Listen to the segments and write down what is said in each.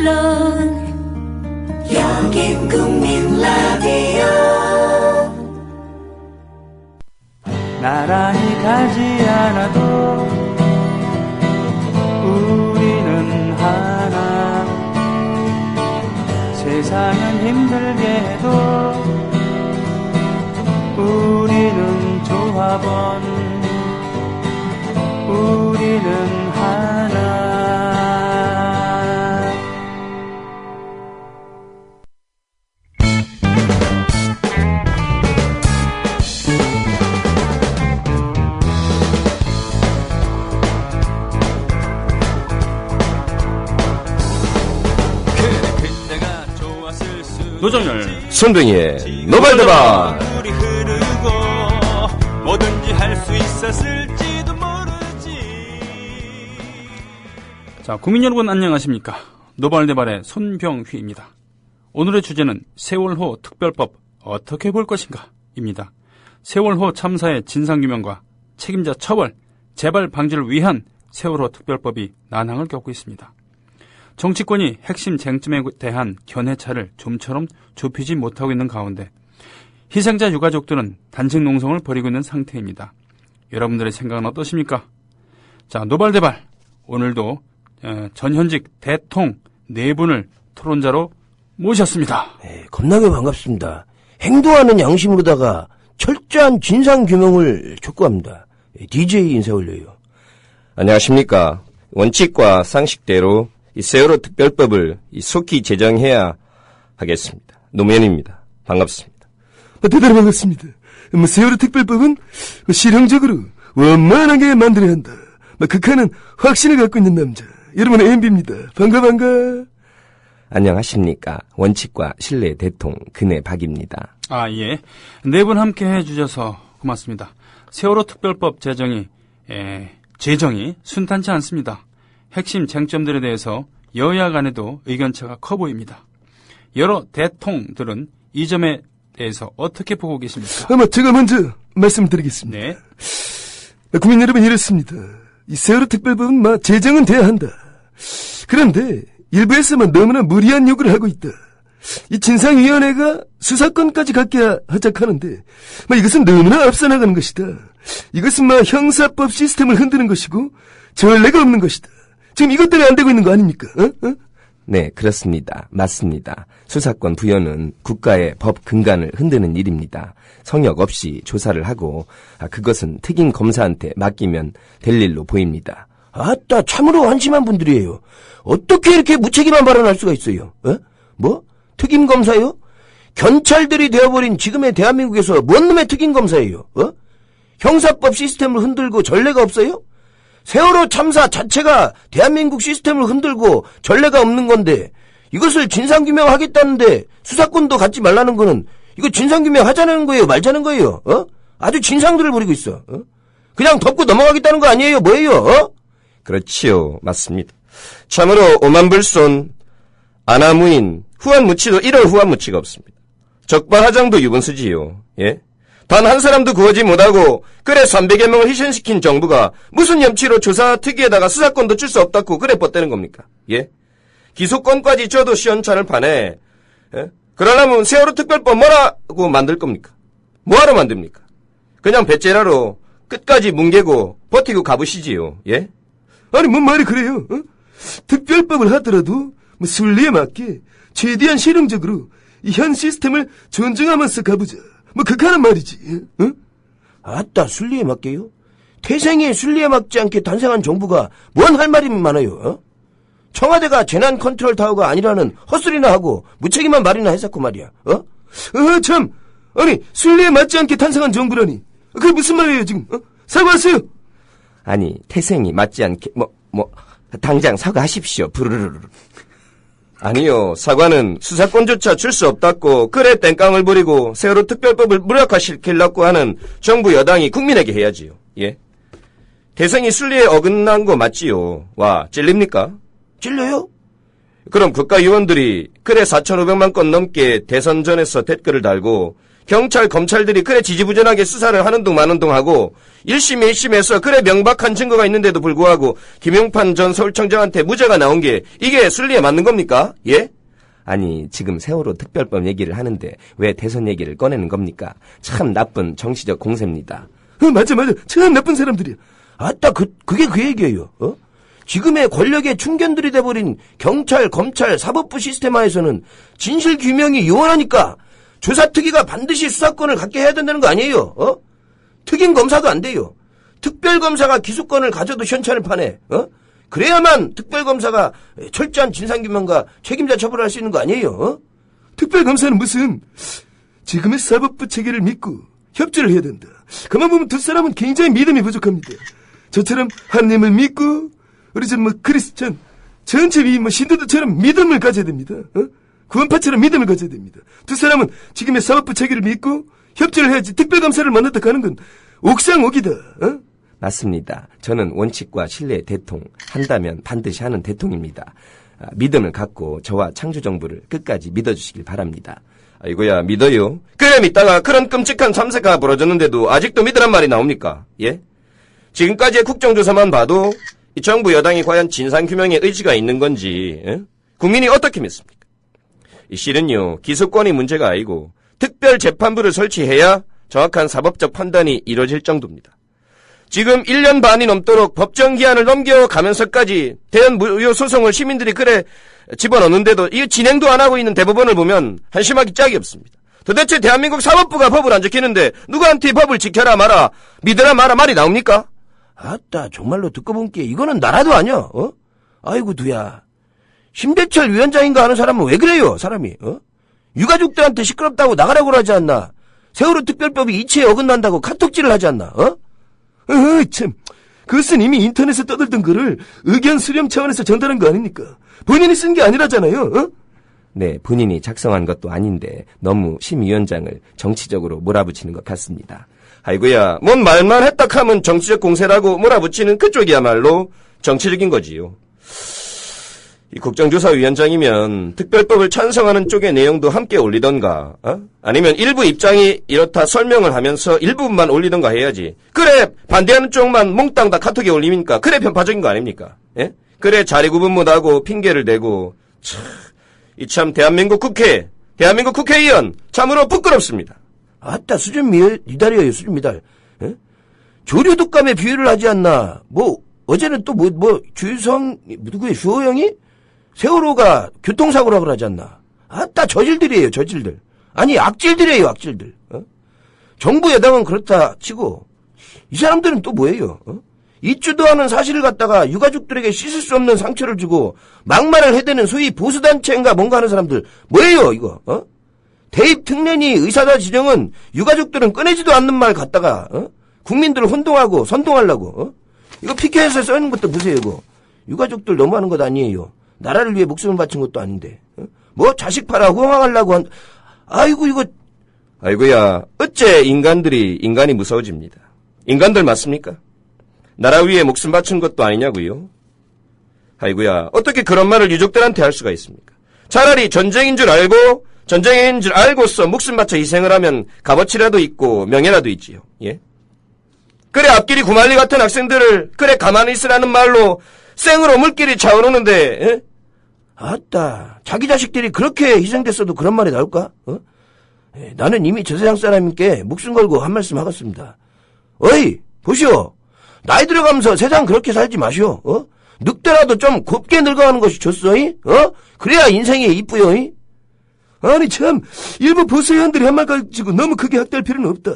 물론 여긴 국민 라디오. 나란히 가지 않아도 우리는 하나. 세상은 힘들게 해도 우리는 조합원. 우리는 하나. 노정열 손등이의 노발대발. 뭐든지 할 수 있었을지도 모르지. 자, 국민 여러분 안녕하십니까? 노발대발의 손병휘입니다. 오늘의 주제는 세월호 특별법 어떻게 볼 것인가 입니다. 세월호 참사의 진상규명과 책임자 처벌, 재발 방지를 위한 세월호 특별법이 난항을 겪고 있습니다. 정치권이 핵심 쟁점에 대한 견해차를 좀처럼 좁히지 못하고 있는 가운데 희생자 유가족들은 단식 농성을 벌이고 있는 상태입니다. 여러분들의 생각은 어떠십니까? 자, 노발대발 오늘도 전현직 대통 4분을 토론자로 모셨습니다. 네, 겁나게 반갑습니다. 행동하는 양심으로다가 철저한 진상규명을 촉구합니다. DJ 인사 올려요. 안녕하십니까. 원칙과 상식대로 이 세월호 특별법을 속히 제정해야 하겠습니다. 노무현입니다. 반갑습니다. 대단히 반갑습니다. 세월호 특별법은 실용적으로 원만하게 만들어야 한다. 극한은 확신을 갖고 있는 남자. 여러분의 MB입니다. 반가. 안녕하십니까. 원칙과 신뢰 대통 근혜 박입니다. 아, 예. 4분 함께 해주셔서 고맙습니다. 세월호 특별법 제정이 순탄치 않습니다. 핵심 쟁점들에 대해서 여야 간에도 의견차가 커 보입니다. 여러 대통들은 이 점에 대해서 어떻게 보고 계십니까? 제가 먼저 말씀드리겠습니다. 네. 국민 여러분 이렇습니다. 이 세월호 특별법은 제정은 돼야 한다. 그런데 일부에서만 너무나 무리한 요구를 하고 있다. 이 진상위원회가 수사권까지 갖게 하자하는데 이것은 너무나 앞서 나가는 것이다. 이것은 형사법 시스템을 흔드는 것이고 전례가 없는 것이다. 지금 이것 때문에 안 되고 있는 거 아닙니까? 네, 그렇습니다. 맞습니다. 수사권 부여는 국가의 법 근간을 흔드는 일입니다. 성역 없이 조사를 하고 그것은 특임 검사한테 맡기면 될 일로 보입니다. 아따, 참으로 한심한 분들이에요. 어떻게 이렇게 무책임한 발언할 수가 있어요? 특임 검사요? 경찰들이 되어버린 지금의 대한민국에서 뭔 놈의 특임 검사예요? 형사법 시스템을 흔들고 전례가 없어요? 세월호 참사 자체가 대한민국 시스템을 흔들고 전례가 없는 건데 이것을 진상규명하겠다는데 수사권도 갖지 말라는 거는 이거 진상규명 하자는 거예요? 말자는 거예요? 아주 진상들을 부리고 있어. 그냥 덮고 넘어가겠다는 거 아니에요? 뭐예요? 그렇지요. 맞습니다. 참으로 오만불손, 아나무인, 후한무치도 이런 후한무치가 없습니다. 적반하장도 유분수지요. 예? 단 한 사람도 구하지 못하고 그래 300여 명을 희생시킨 정부가 무슨 염치로 조사 특위에다가 수사권도 줄 수 없다고 그래 뻗대는 겁니까? 예? 기소권까지 줘도 시원찮을 판에 예? 그러려면 세월호 특별법 뭐라고 만들 겁니까? 뭐하러 만듭니까? 그냥 배째라로 끝까지 뭉개고 버티고 가보시지요. 예? 아니 뭔 말이 그래요? 특별법을 하더라도 순리에 맞게 최대한 실용적으로 이 현 시스템을 존중하면서 가보자. 극하는 말이지. 아따, 순리에 맞게요? 태생의 순리에 맞지 않게 탄생한 정부가 뭔 할 말이 많아요? 청와대가 재난 컨트롤 타워가 아니라는 헛소리나 하고 무책임한 말이나 했었고 말이야. 참. 아니, 순리에 맞지 않게 탄생한 정부라니. 그게 무슨 말이에요 지금? 사과하세요. 아니, 태생이 맞지 않게 당장 사과하십시오. 부르르르. 아니요, 사과는 수사권조차 줄 수 없다고 그래 땡깡을 부리고 세월호 특별법을 무력화시키려고 하는 정부 여당이 국민에게 해야지요. 예? 태생이 순리에 어긋난 거 맞지요? 와, 찔립니까? 찔려요? 그럼 국가위원들이 그래 4,500만 건 넘게 대선 전에서 댓글을 달고 경찰, 검찰들이 그래 지지부진하게 수사를 하는 둥 마는 둥 하고 1심, 1심에서 그래 명백한 증거가 있는데도 불구하고 김용판 전 서울청장한테 무죄가 나온 게 이게 순리에 맞는 겁니까? 예? 아니 지금 세월호 특별법 얘기를 하는데 왜 대선 얘기를 꺼내는 겁니까? 참 나쁜 정치적 공세입니다. 맞아. 참 나쁜 사람들이야. 아따, 그게 그 얘기예요. 지금의 권력의 충견들이 돼버린 경찰, 검찰, 사법부 시스템하에서는 진실 규명이 요원하니까 조사특위가 반드시 수사권을 갖게 해야 된다는 거 아니에요? 특임 검사도 안 돼요. 특별검사가 기소권을 가져도 시원찮을 판에, 그래야만 특별검사가 철저한 진상규명과 책임자 처벌을 할 수 있는 거 아니에요? 특별검사는 무슨, 지금의 사법부 체계를 믿고 협조를 해야 된다. 그만 보면 두 사람은 굉장히 믿음이 부족합니다. 저처럼 하나님을 믿고, 우리 크리스천, 전체 신도들처럼 믿음을 가져야 됩니다. 구원파처럼 믿음을 가져야 됩니다. 두 사람은 지금의 사법부 체계를 믿고 협조를 해야지 특별검사를 만났다 가는 건 옥상옥이다. 맞습니다. 저는 원칙과 신뢰의 대통, 한다면 반드시 하는 대통입니다. 믿음을 갖고 저와 창조정부를 끝까지 믿어주시길 바랍니다. 아이고야, 믿어요? 그래 믿다가 그런 끔찍한 참사가 벌어졌는데도 아직도 믿으란 말이 나옵니까? 예? 지금까지의 국정조사만 봐도 이 정부 여당이 과연 진상규명에 의지가 있는 건지 국민이 어떻게 믿습니까? 이 실은요, 기소권이 문제가 아니고 특별재판부를 설치해야 정확한 사법적 판단이 이뤄질 정도입니다. 지금 1년 반이 넘도록 법정기한을 넘겨가면서까지 대연 무효 소송을 시민들이 그래 집어넣는데도 이게 진행도 안 하고 있는 대법원을 보면 한심하기 짝이 없습니다. 도대체 대한민국 사법부가 법을 안 지키는데 누구한테 법을 지켜라 마라, 믿어라 마라 말이 나옵니까? 아따, 정말로 듣고 본 게 이거는 나라도 아니야. 아이고 두야. 심대철 위원장인가 하는 사람은 왜 그래요, 사람이? 유가족들한테 시끄럽다고 나가라고 하지 않나? 세월호 특별법이 이치에 어긋난다고 카톡질을 하지 않나? 참. 그것은 이미 인터넷에 떠들던 글을 의견 수렴 차원에서 전달한 거 아닙니까? 본인이 쓴 게 아니라잖아요. 네, 본인이 작성한 것도 아닌데 너무 심 위원장을 정치적으로 몰아붙이는 것 같습니다. 아이고야, 뭔 말만 했다 하면 정치적 공세라고 몰아붙이는 그쪽이야말로 정치적인 거지요. 이 국정조사위원장이면 특별법을 찬성하는 쪽의 내용도 함께 올리던가, 아니면 일부 입장이 이렇다 설명을 하면서 일부분만 올리던가 해야지. 그래 반대하는 쪽만 몽땅 다 카톡에 올리니까 그래 편파적인 거 아닙니까? 예? 그래 자리 구분 못하고 핑계를 대고 참 대한민국 국회, 대한민국 국회의원 참으로 부끄럽습니다. 아따, 수준 미달이에요, 수준 미달. 예? 조류 독감에 비유를 하지 않나? 어제는 또 누구예요? 주호영이? 세월호가 교통사고라고 하지 않나? 아따, 저질들이에요, 저질들. 아니, 악질들이에요, 악질들. 정부 여당은 그렇다 치고, 이 사람들은 또 뭐예요? 있지도 않은 사실을 갖다가 유가족들에게 씻을 수 없는 상처를 주고, 막말을 해대는 소위 보수단체인가 뭔가 하는 사람들, 뭐예요, 이거? 대입 특례니 의사다 지정은 유가족들은 꺼내지도 않는 말 갖다가 국민들을 혼동하고 선동하려고 이거 피켓에 써있는 것도 보세요. 이거 유가족들 너무하는 것 아니에요. 나라를 위해 목숨을 바친 것도 아닌데 자식 팔아 호황하려고 아이고 이거. 아이고야, 어째 인간이 무서워집니다. 인간들 맞습니까? 나라 위에 목숨 바친 것도 아니냐고요? 아이고야, 어떻게 그런 말을 유족들한테 할 수가 있습니까? 차라리 전쟁인 줄 알고서 목숨 바쳐 희생을 하면 값어치라도 있고 명예라도 있지요. 예? 그래 앞길이 구만리 같은 학생들을 그래 가만히 있으라는 말로 생으로 물길이 차오르는데, 예? 아따, 자기 자식들이 그렇게 희생됐어도 그런 말이 나올까? 나는 이미 저 세상 사람님께 목숨 걸고 한 말씀 하겠습니다. 어이, 보시오. 나이 들어가면서 세상 그렇게 살지 마시오. 늙더라도 좀 곱게 늙어가는 것이 좋소. 그래야 인생이 이쁘요. 아니 참, 일부 보수의원들이 한 말 가지고 너무 크게 학대할 필요는 없다.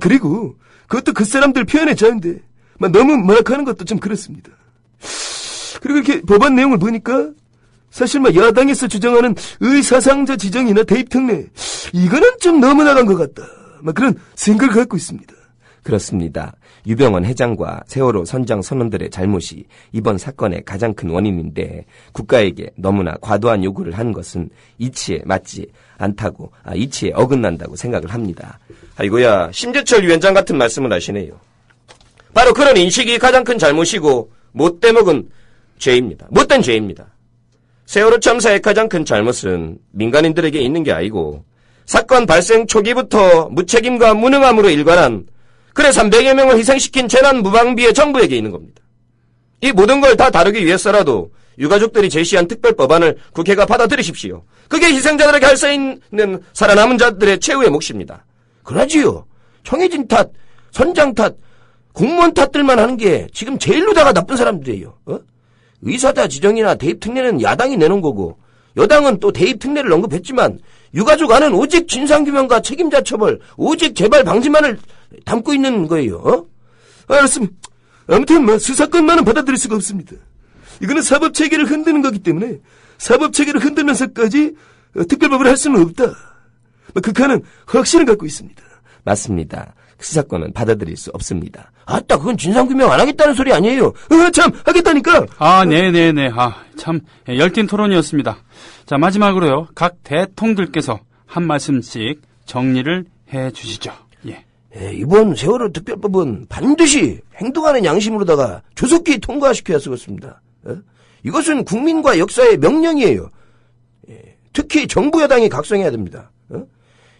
그리고 그것도 그 사람들 표현의 자유인데 너무 뭐라하는 것도 좀 그렇습니다. 그리고 이렇게 법안 내용을 보니까 사실 야당에서 주장하는 의사상자 지정이나 대입 특례, 이거는 좀 너무 나간 것 같다. 그런 생각을 갖고 있습니다. 그렇습니다. 유병원 회장과 세월호 선장 선원들의 잘못이 이번 사건의 가장 큰 원인인데 국가에게 너무나 과도한 요구를 하는 것은 이치에 맞지 않다고, 이치에 어긋난다고 생각을 합니다. 아이고야, 심재철 위원장 같은 말씀을 하시네요. 바로 그런 인식이 가장 큰 잘못이고 못된 죄입니다. 세월호 참사의 가장 큰 잘못은 민간인들에게 있는 게 아니고 사건 발생 초기부터 무책임과 무능함으로 일관한 그래 300여 명을 희생시킨 재난 무방비의 정부에게 있는 겁니다. 이 모든 걸 다 다루기 위해서라도 유가족들이 제시한 특별법안을 국회가 받아들이십시오. 그게 희생자들에게 할 수 있는 살아남은 자들의 최후의 몫입니다. 그러지요. 청해진 탓, 선장 탓, 공무원 탓들만 하는 게 지금 제일로다가 나쁜 사람들이에요. 의사다 지정이나 대입 특례는 야당이 내놓은 거고 여당은 또 대입 특례를 언급했지만 유가족 안은 오직 진상규명과 책임자 처벌, 오직 재발 방지만을 담고 있는 거예요. 알았습니다. 아무튼 수사권만은 받아들일 수가 없습니다. 이거는 사법체계를 흔드는 거기 때문에 사법체계를 흔들면서까지 특별법을 할 수는 없다. 극한은 확신을 갖고 있습니다. 맞습니다. 수사권은 받아들일 수 없습니다. 아따, 그건 진상규명 안 하겠다는 소리 아니에요. 참 하겠다니까. 네네네. 참 열띤 토론이었습니다. 자, 마지막으로요. 각 대통들께서 한 말씀씩 정리를 해 주시죠. 예. 이번 세월호 특별법은 반드시 행동하는 양심으로다가 조속히 통과시켜야 쓰겠습니다. 이것은 국민과 역사의 명령이에요. 특히 정부 여당이 각성해야 됩니다.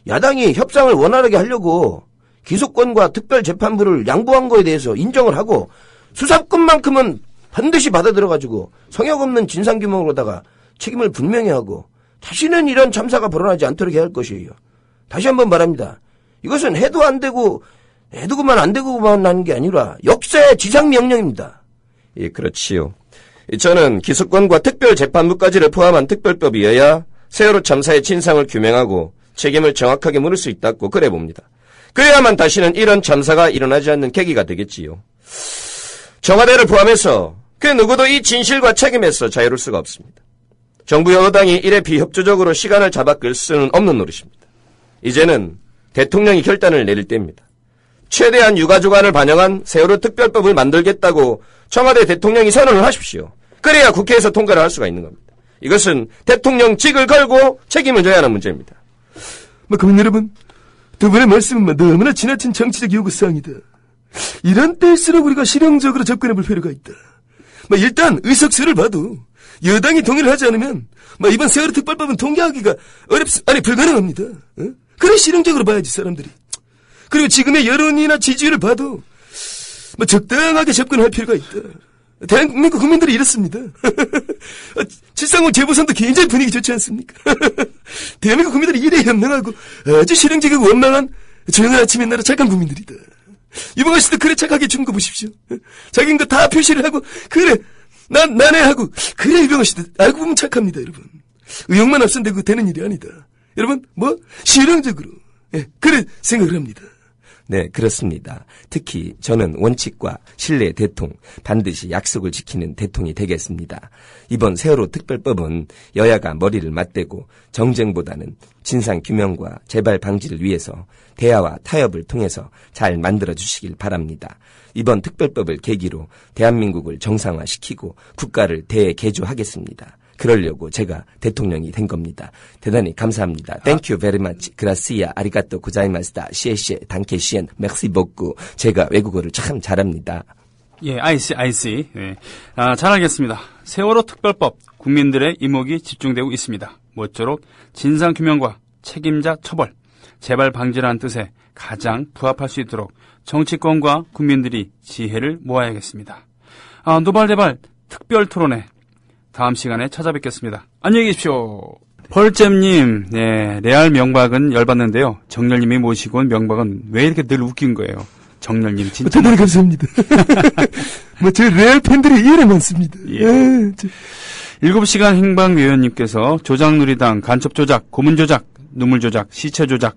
야당이 협상을 원활하게 하려고 기소권과 특별재판부를 양보한 거에 대해서 인정을 하고 수사권만큼은 반드시 받아들여가지고 성역 없는 진상규명으로다가 책임을 분명히 하고 다시는 이런 참사가 벌어나지 않도록 해야 할 것이에요. 다시 한번 말합니다. 이것은 해도 안 되고 해두고만 안 되고만 하는 게 아니라 역사의 지상명령입니다. 예, 그렇지요. 저는 기소권과 특별재판부까지를 포함한 특별법이어야 세월호 참사의 진상을 규명하고 책임을 정확하게 물을 수 있다고 그래 봅니다. 그래야만 다시는 이런 참사가 일어나지 않는 계기가 되겠지요. 청와대를 포함해서 그 누구도 이 진실과 책임에서 자유로울 수가 없습니다. 정부 여당이 이래 비협조적으로 시간을 잡아 끌 수는 없는 노릇입니다. 이제는 대통령이 결단을 내릴 때입니다. 최대한 유가족안을 반영한 세월호 특별법을 만들겠다고 청와대 대통령이 선언을 하십시오. 그래야 국회에서 통과를 할 수가 있는 겁니다. 이것은 대통령직을 걸고 책임을 져야 하는 문제입니다. 국민 여러분, 두 분의 말씀은 너무나 지나친 정치적 요구사항이다. 이런 때일수록 우리가 실용적으로 접근해 볼 필요가 있다. 일단 의석수를 봐도 여당이 동의를 하지 않으면 이번 세월호 특별법은 통과하기가 불가능합니다. 그래 실용적으로 봐야지 사람들이. 그리고 지금의 여론이나 지지율을 봐도 적당하게 접근할 필요가 있다. 대한민국 국민들이 이렇습니다. 730 재보선도 굉장히 분위기 좋지 않습니까? 대한민국 국민들이 이래 현명하고 아주 실용적이고 원망한 조용한 아침의 나라 착한 국민들이다. 이봉화 씨도 그래 착하게 준 거 보십시오. 자기인 거 다 표시를 하고 그래 나네 하고 그래 이봉화 씨도 알고 보면 착합니다 여러분. 의욕만 앞선대고 되는 일이 아니다. 여러분 실용적으로 그래 생각을 합니다. 네, 그렇습니다. 특히 저는 원칙과 신뢰 대통, 반드시 약속을 지키는 대통령이 되겠습니다. 이번 세월호 특별법은 여야가 머리를 맞대고 정쟁보다는 진상규명과 재발 방지를 위해서 대화와 타협을 통해서 잘 만들어주시길 바랍니다. 이번 특별법을 계기로 대한민국을 정상화시키고 국가를 대개조하겠습니다. 그러려고 제가 대통령이 된 겁니다. 대단히 감사합니다. Thank you very much. Gracias. 아리가또 고자이마스다. 시에시에 단케시엔 맥시 복구. 제가 외국어를 참 잘합니다. 예, 아이씨. 예. 잘 알겠습니다. 세월호 특별법 국민들의 이목이 집중되고 있습니다. 모쪼록 진상규명과 책임자 처벌, 재발 방지라는 뜻에 가장 부합할 수 있도록 정치권과 국민들이 지혜를 모아야겠습니다. 노발대발 특별토론회 다음 시간에 찾아뵙겠습니다. 안녕히 계십시오. 펄잼님, 네, 레알 명박은 열받는데요. 정렬님이 모시고 온 명박은 왜 이렇게 늘 웃긴 거예요? 정렬님 진짜. 대단히 감사합니다. 저 레알 팬들이 이해를 많습니다. 예. 7시간 행방위원님께서 조작누리당 간첩조작, 고문조작, 눈물조작, 시체조작,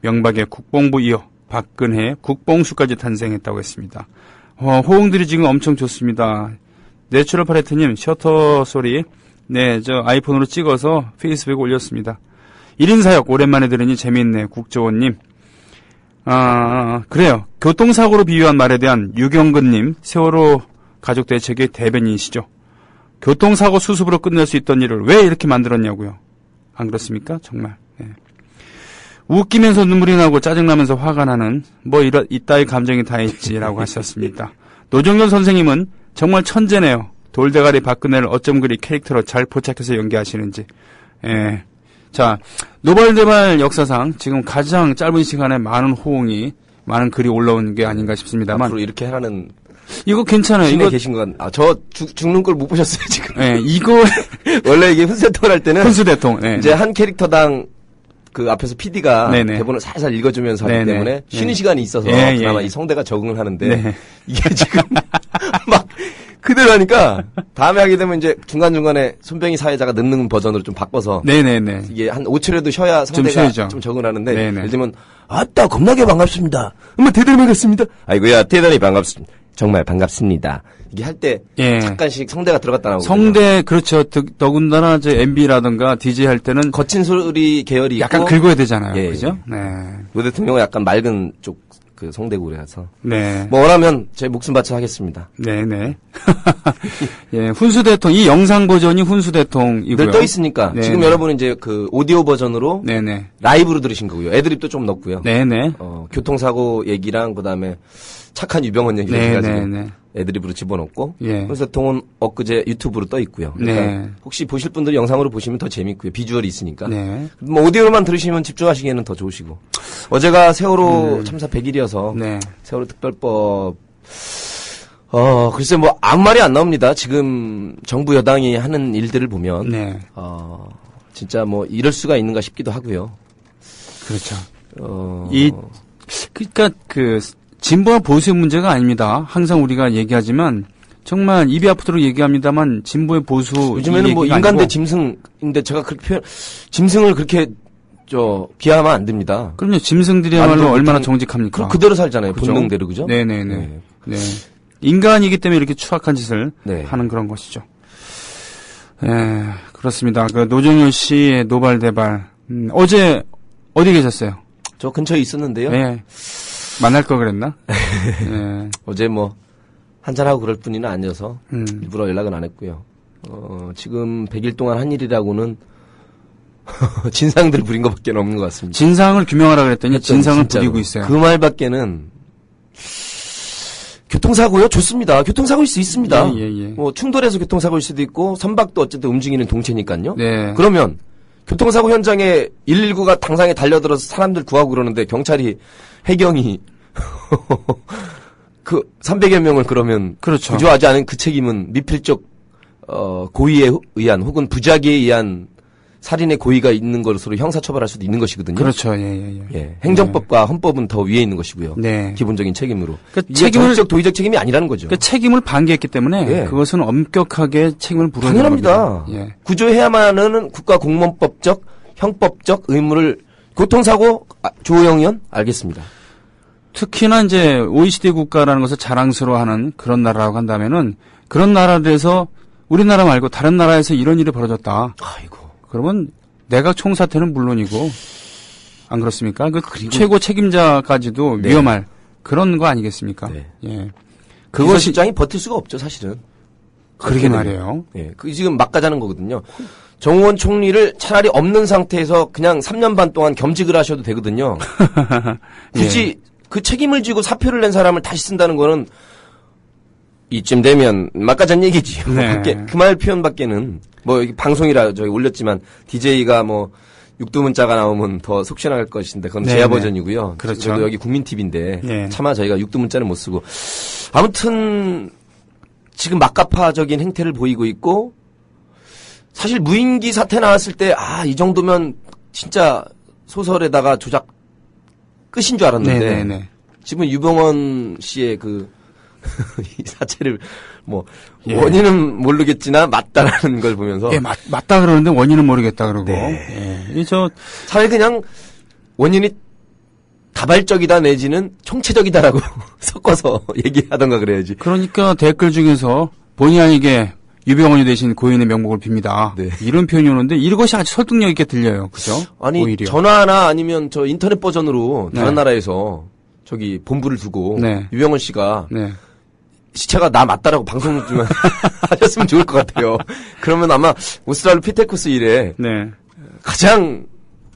명박의 국뽕부 이어 박근혜 국뽕수까지 탄생했다고 했습니다. 호응들이 지금 엄청 좋습니다. 내추럴 파레트님 셔터 소리 아이폰으로 찍어서 페이스북에 올렸습니다. 1인 사역 오랜만에 들으니 재미있네. 국조원님 그래요. 교통사고로 비유한 말에 대한 유경근님 세월호 가족 대책의 대변인이시죠. 교통사고 수습으로 끝낼 수 있던 일을 왜 이렇게 만들었냐고요. 안 그렇습니까? 정말. 네. 웃기면서 눈물이 나고 짜증나면서 화가 나는 이따위 감정이 다 있지라고 하셨습니다. 노정열 선생님은 정말 천재네요. 돌대가리 박근혜를 어쩜 그리 캐릭터로 잘 포착해서 연기하시는지. 예. 자, 노발대발 역사상 지금 가장 짧은 시간에 많은 호응이, 많은 글이 올라온 게 아닌가 싶습니다만. 앞으로 이렇게 하는 이거 괜찮아요. 신에 이거 계신 건, 저 죽는 걸 못 보셨어요, 지금? 예, 이거 원래 이게 훈수대통을 할 때는 훈수대통. 예. 이제 한 캐릭터당 그 앞에서 PD가 네네. 대본을 살살 읽어주면서 하기 네네. 때문에 쉬는 네. 시간이 있어서 예, 그나마 예. 이 성대가 적응을 하는데 네. 이게 지금 막 그대로 하니까 다음에 하게 되면 이제 중간중간에 손병희 사회자가 넣는 버전으로 좀 바꿔서 네네네. 이게 한 5초라도 쉬어야 성대가 쉬어야죠. 좀 적응을 하는데 네네. 예를 들면 아따, 겁나게 반갑습니다. 대단히 반갑습니다. 아이고야 대단히 반갑습니다. 정말 반갑습니다. 이게 할 때 예. 잠깐씩 성대가 들어갔다 나오고 성대, 그렇죠. 더군다나 저 MB라든가 DJ 할 때는 거친 소리 계열이 약간 있고 긁어야 되잖아요. 예, 그죠? 예. 네. 노 대통령은 약간 맑은 쪽 그 성대고 그래서 네. 뭐 원하면 제 목숨 바쳐 하겠습니다. 네네. 예, 훈수대통, 이 영상 버전이 훈수대통이고요. 늘 떠 있으니까 네네. 지금 여러분은 이제 그 오디오 버전으로 네네. 라이브로 들으신 거고요. 애드립도 좀 넣고요. 네네. 교통사고 얘기랑 그다음에 착한 유병헌 얘기를 해가지고 네네네. 애드립으로 집어넣고 예. 그래서 통은 엊그제 유튜브로 떠 있고요. 그러니까 네. 혹시 보실 분들이 영상으로 보시면 더 재밌고요. 비주얼이 있으니까. 네. 뭐 오디오로만 들으시면 집중하시기에는 더 좋으시고. 어제가 세월호 참사 100일이어서 네. 세월호 특별법 글쎄 뭐 아무 말이 안 나옵니다. 지금 정부 여당이 하는 일들을 보면 네. 진짜 뭐 이럴 수가 있는가 싶기도 하고요. 그렇죠. 어, 그러니까 그 진보와 보수의 문제가 아닙니다. 항상 우리가 얘기하지만 정말 입이 아프도록 얘기합니다만 진보의 보수 요즘에는 뭐 인간 대 짐승인데 제가 그렇게 짐승을 그렇게 비하하면 안 됩니다. 그럼요. 짐승들이야말로 만두 얼마나 보통 정직합니까? 그대로 살잖아요. 그죠? 본능대로 그죠? 네네네. 네. 네. 인간이기 때문에 이렇게 추악한 짓을 네. 하는 그런 것이죠. 네, 그렇습니다. 그 노정열 씨의 노발대발. 어제 어디 계셨어요? 저 근처에 있었는데요. 네. 만날 걸 그랬나? 네. 어제 뭐 한잔하고 그럴 뿐이는 아니어서 음. 일부러 연락은 안 했고요. 지금 100일 동안 한 일이라고는 진상들 부린 것밖에 없는 것 같습니다. 진상을 규명하라 그랬더니 진상을 진짜로. 부리고 있어요. 그 말밖에는 교통사고요? 좋습니다. 교통사고일 수 있습니다. 예, 예, 예. 뭐 충돌해서 교통사고일 수도 있고 선박도 어쨌든 움직이는 동체니까요. 네. 그러면 교통사고 현장에 119가 당상에 달려들어서 사람들 구하고 그러는데 경찰이 해경이 그 300여 명을 그러면 그렇죠. 구조하지 않은 그 책임은 미필적 고의에 의한 혹은 부작위에 의한 살인의 고의가 있는 것으로 형사처벌할 수도 있는 것이거든요. 그렇죠. 예, 예, 예. 예, 행정법과 헌법은 더 위에 있는 것이고요. 네. 기본적인 책임으로. 그러니까 이게 정치적 도의적 책임이 아니라는 거죠. 그러니까 책임을 반기했기 때문에 예. 그것은 엄격하게 책임을 물어야 당연합니다. 예. 구조해야만 하는 국가공무원법적, 형법적 의무를 교통사고 조영 의원 알겠습니다. 특히나 이제 OECD 국가라는 것을 자랑스러워하는 그런 나라라고 한다면은 그런 나라들에서 우리나라 말고 다른 나라에서 이런 일이 벌어졌다. 아이고. 그러면 내각 총사퇴는 물론이고 안 그렇습니까? 그 최고 책임자까지도 네. 위험할 그런 거 아니겠습니까? 네. 예. 그것이 실장이 버틸 수가 없죠, 사실은. 그러게 그렇게 말이에요. 예, 그 지금 막 가자는 거거든요. 정의원 총리를 차라리 없는 상태에서 그냥 3년 반 동안 겸직을 하셔도 되거든요. 굳이 그 책임을 지고 사표를 낸 사람을 다시 쓴다는 거는 이쯤 되면 막 가자는 얘기지요. 네. 그 말 표현밖에는 뭐 이게 방송이라 저희 올렸지만 DJ가 뭐 육두문자가 나오면 더 속 시원할 것인데 그건 네, 제야 네. 버전이고요. 그렇죠. 저도 여기 국민TV인데 네. 차마 저희가 육두문자는 못 쓰고 아무튼 지금 막가파적인 행태를 보이고 있고 사실 무인기 사태 나왔을 때 이 정도면 진짜 소설에다가 조작 끝인 줄 알았는데 네네네. 지금 유병헌 씨의 이 사체를 예. 원인은 모르겠지나 맞다라는 걸 보면서 예, 맞다 그러는데 원인은 모르겠다 그러고. 네. 예. 차라리 그냥 원인이 다발적이다 내지는 총체적이다라고 섞어서 얘기하던가 그래야지. 그러니까 댓글 중에서 본의 아니게 유병헌이 대신 고인의 명복을 빕니다. 네. 이런 표현이 오는데 이것이 아주 설득력 있게 들려요. 그죠? 아니 오히려. 전화나 아니면 저 인터넷 버전으로 다른 네. 나라에서 저기 본부를 두고 네. 유병헌 씨가 네. 시체가 나 맞다라고 방송 좀 하셨으면 좋을 것 같아요. 그러면 아마 오스트랄로피테쿠스 이래 네. 가장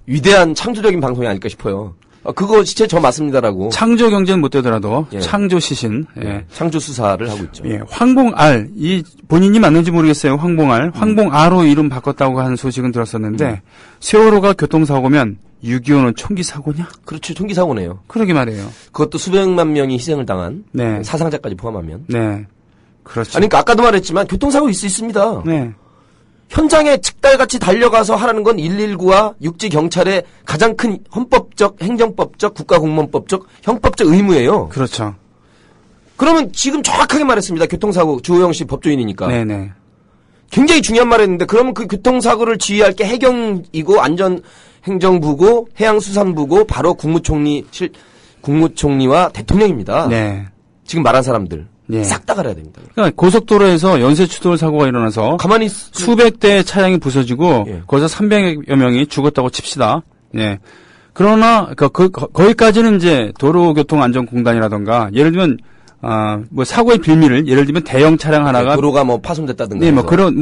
위대한 창조적인 방송이 아닐까 싶어요. 그거 시체 저 맞습니다라고. 창조 경제는 못 되더라도 예. 창조 시신. 예. 창조 수사를 하고 있죠. 예. 황봉알 이 본인이 맞는지 모르겠어요. 황봉아로 이름 바꿨다고 하는 소식은 들었었는데 세월호가 교통사고면 6.25는 총기 사고냐? 그렇죠. 총기 사고네요. 그러게 말이에요. 그것도 수백만 명이 희생을 당한 네. 사상자까지 포함하면. 네. 그렇죠. 아니, 그러니까 아까도 말했지만 교통사고 있습니다. 네. 현장에 즉달같이 달려가서 하라는 건 119와 육지경찰의 가장 큰 헌법적, 행정법적, 국가공무원법적, 형법적 의무예요. 그렇죠. 그러면 지금 정확하게 말했습니다. 교통사고 주호영 씨 법조인이니까. 네네. 굉장히 중요한 말 했는데 그러면 그 교통사고를 지휘할 게 해경이고 안전행정부고 해양수산부고 바로 국무총리와 대통령입니다. 네. 지금 말한 사람들 예. 싹 다 가려야 됩니다. 그러니까 고속도로에서 연쇄추돌 사고가 일어나서 가만히 수백 대의 차량이 부서지고 예. 거기서 300여 명이 죽었다고 칩시다. 예. 그러나 거기까지는 이제 도로교통안전공단이라던가 예를 들면 뭐 사고의 빌미를 예를 들면 대형 차량 하나가 도로가 뭐 파손됐다든가. 네,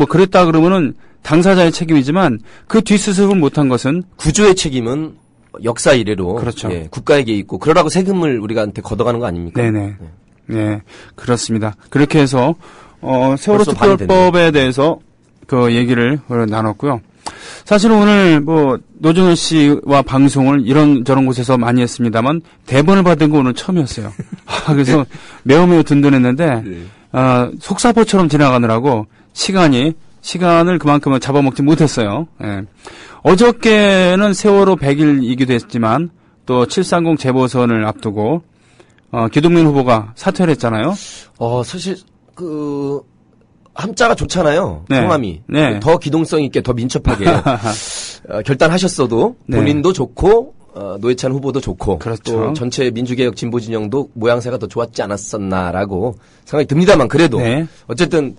그랬다 그러면은 당사자의 책임이지만 그 뒷수습을 못한 것은 구조의 책임은 역사 이래로 그렇죠. 예, 국가에게 있고 그러라고 세금을 우리가한테 걷어가는 거 아닙니까? 네네. 네, 그렇습니다. 그렇게 해서 세월호 벌써 반이 특별법에 대해서 그 얘기를 나눴고요. 사실 오늘 뭐 노정현 씨와 방송을 이런저런 곳에서 많이 했습니다만 대본을 받은 거 오늘 처음이었어요. 그래서 매우 든든했는데 속사포처럼 지나가느라고 시간을 그만큼은 잡아먹지 못했어요. 예. 어저께는 세월호 100일이기도 했지만 또 730 재보선을 앞두고 기동민 후보가 사퇴를 했잖아요. 사실 함자가 좋잖아요. 네. 성함이. 네. 더 기동성 있게 더 민첩하게 결단하셨어도 네. 본인도 좋고 노회찬 후보도 좋고 그렇죠. 또 전체 민주개혁 진보 진영도 모양새가 더 좋았지 않았었나라고 생각이 듭니다만 그래도 네. 어쨌든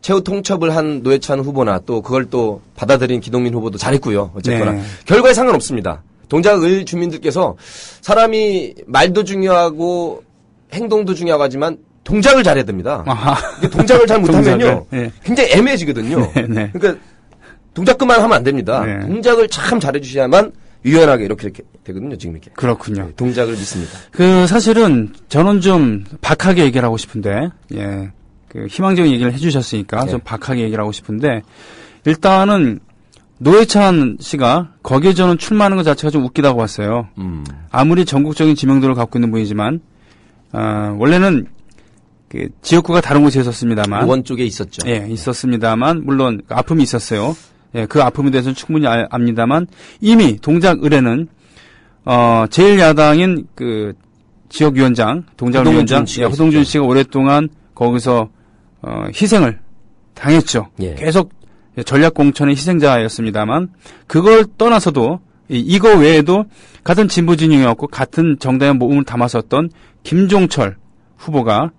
최후 통첩을 한 노회찬 후보나 또 그걸 또 받아들인 기동민 후보도 잘했고요. 어쨌거나 네. 결과에 상관없습니다. 동작을 주민들께서 사람이 말도 중요하고 행동도 중요하고 하지만 동작을 잘해야 됩니다. 동작을 잘 못하면요. 네. 굉장히 애매해지거든요. 네. 그러니까 동작만 하면 안 됩니다. 네. 동작을 참 잘해주셔야만 유연하게 이렇게 되거든요. 지금 이렇게. 그렇군요. 네, 동작을 믿습니다. 사실은 저는 좀 박하게 얘기를 하고 싶은데, 예. 희망적인 얘기를 해주셨으니까 네. 좀 박하게 얘기를 하고 싶은데, 일단은 노회찬 씨가 거기에 저는 출마하는 것 자체가 좀 웃기다고 봤어요. 아무리 전국적인 지명도를 갖고 있는 분이지만, 원래는 지역구가 다른 곳에 있었습니다만. 의원 쪽에 있었죠. 예, 있었습니다만, 물론 아픔이 있었어요. 예, 그 아픔에 대해서는 충분히 압니다만, 이미 동작 의뢰는, 제1야당인 지역위원장, 동작위원장, 허동준 씨가 오랫동안 거기서, 희생을 당했죠. 예. 계속 전략공천의 희생자였습니다만, 그걸 떠나서도, 이거 외에도 같은 진보진영이었고, 같은 정당의 몸을 담았었던 김종철 후보가,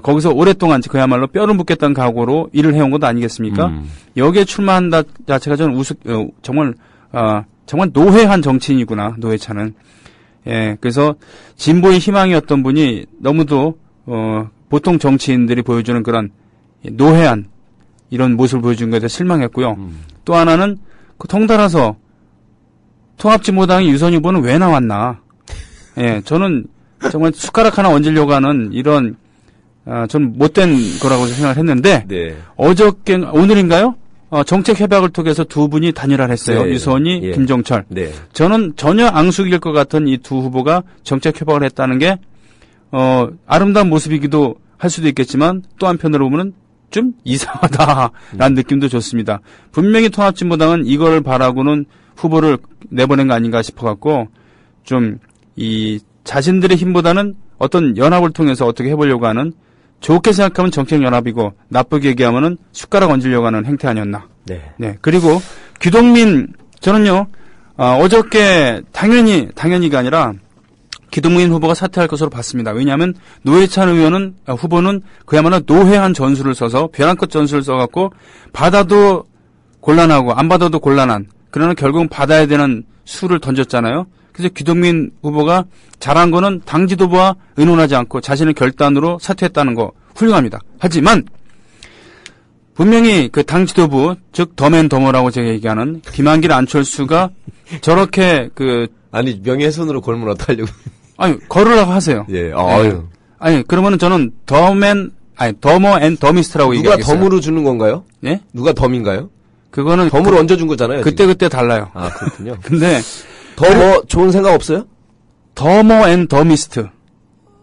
거기서 오랫동안 그야말로 뼈를 묻겠다는 각오로 일을 해온 것 아니겠습니까? 여기에 출마한다 자체가 저는 정말 노회한 정치인이구나, 노회찬은. 예, 그래서 진보의 희망이었던 분이 너무도, 보통 정치인들이 보여주는 그런 노회한 이런 모습을 보여준 것에 실망했고요. 또 하나는 통달아서 통합진보당의 유선 후보는 왜 나왔나. 예, 저는 정말 숟가락 하나 얹으려고 하는 이런 좀 못된 거라고 생각을 했는데 네. 오늘인가요? 정책 협약을 통해서 두 분이 단일화를 했어요. 네. 유선희, 예. 김종철. 네. 저는 전혀 앙숙일 것 같은 이 두 후보가 정책 협약을 했다는 게 아름다운 모습이기도 할 수도 있겠지만 또 한편으로 보면은 좀 이상하다라는 느낌도 좋습니다. 분명히 통합진보당은 이걸 바라고는 후보를 내보낸 거 아닌가 싶어갖고 좀 이 자신들의 힘보다는 어떤 연합을 통해서 어떻게 해보려고 하는 좋게 생각하면 정책연합이고 나쁘게 얘기하면은 숟가락 얹으려고 하는 행태 아니었나. 네. 네. 그리고 기동민 저는요 어저께 당연히가 아니라 기동민 후보가 사퇴할 것으로 봤습니다. 왜냐하면 노회찬 후보는 그야말로 노회한 전술을 써서 벼랑끝 전술을 써갖고 받아도 곤란하고 안 받아도 곤란한 그러나 결국은 받아야 되는 수를 던졌잖아요. 그래서 기동민 후보가 잘한 거는 당 지도부와 의논하지 않고 자신의 결단으로 사퇴했다는 거 훌륭합니다. 하지만 분명히 그 당 지도부 즉 더맨더머라고 제가 얘기하는 김한길 안철수가 저렇게 아니, 명예훼손으로 걸면 어떡하려고. 아니, 걸으라고 하세요. 예, 아유. 아니, 그러면은 저는 더머 앤 더미스트라고 누가 얘기하겠어요. 덤으로 주는 건가요? 예? 누가 덤인가요? 그거는 덤으로 얹어준 거잖아요. 지금. 그때 달라요. 아, 그렇군요. 근데 더 뭐 좋은 생각 없어요? 더머 앤 더미스트.